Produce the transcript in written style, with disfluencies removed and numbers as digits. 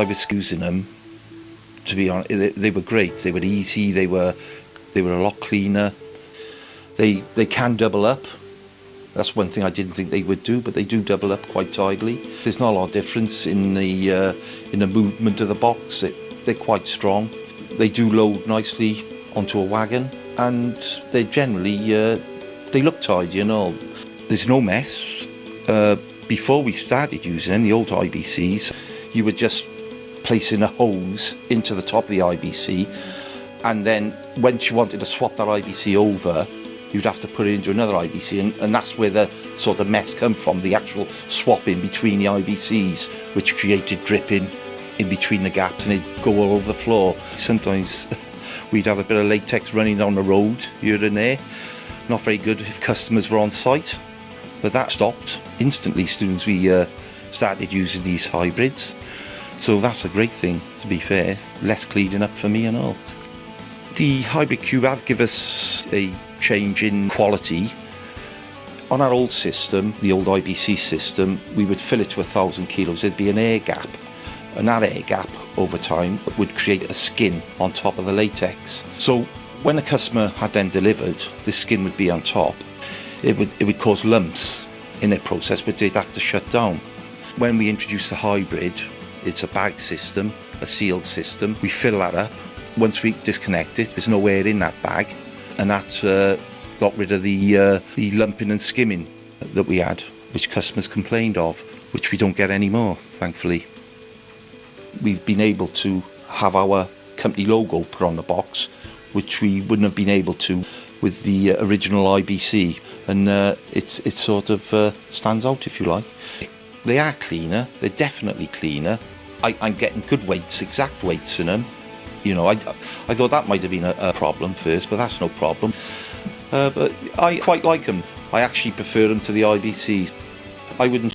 I was using them, to be honest, they were great. They were easy. They were a lot cleaner. They can double up. That's one thing I didn't think they would do, but they do double up quite tidily. There's not a lot of difference in the movement of the box. They're quite strong. They do load nicely onto a wagon, and they generally they look tidy, you know. There's no mess. Before we started using the old IBCs, you were just placing a hose into the top of the IBC, and then once you wanted to swap that IBC over, you'd have to put it into another IBC, and that's where the sort of mess come from, the actual swapping between the IBCs, which created dripping in between the gaps, and it'd go all over the floor. Sometimes we'd have a bit of latex running down the road here and there. Not very good if customers were on site, but that stopped instantly as soon as we started using these hybrids. So that's a great thing, to be fair. Less cleaning up for me and all. The hybrid cube have given us a change in quality. On our old system, the old IBC system, we would fill it to 1,000 kilos. There'd be an air gap, and that air gap over time would create a skin on top of the latex. So when a customer had then delivered, the skin would be on top. It would cause lumps in their process, but they'd have to shut down. When we introduced the hybrid, it's a bag system, a sealed system. We fill that up. Once we disconnect it, there's no air in that bag, and that got rid of the lumping and skimming that we had, which customers complained of, which we don't get anymore, thankfully. We've been able to have our company logo put on the box, which we wouldn't have been able to with the original IBC, and it sort of stands out, if you like. They are cleaner, they're definitely cleaner. I'm getting good weights, exact weights in them. You know, I thought that might have been a problem first, but that's no problem. But I quite like them. I actually prefer them to the IBCs. I wouldn't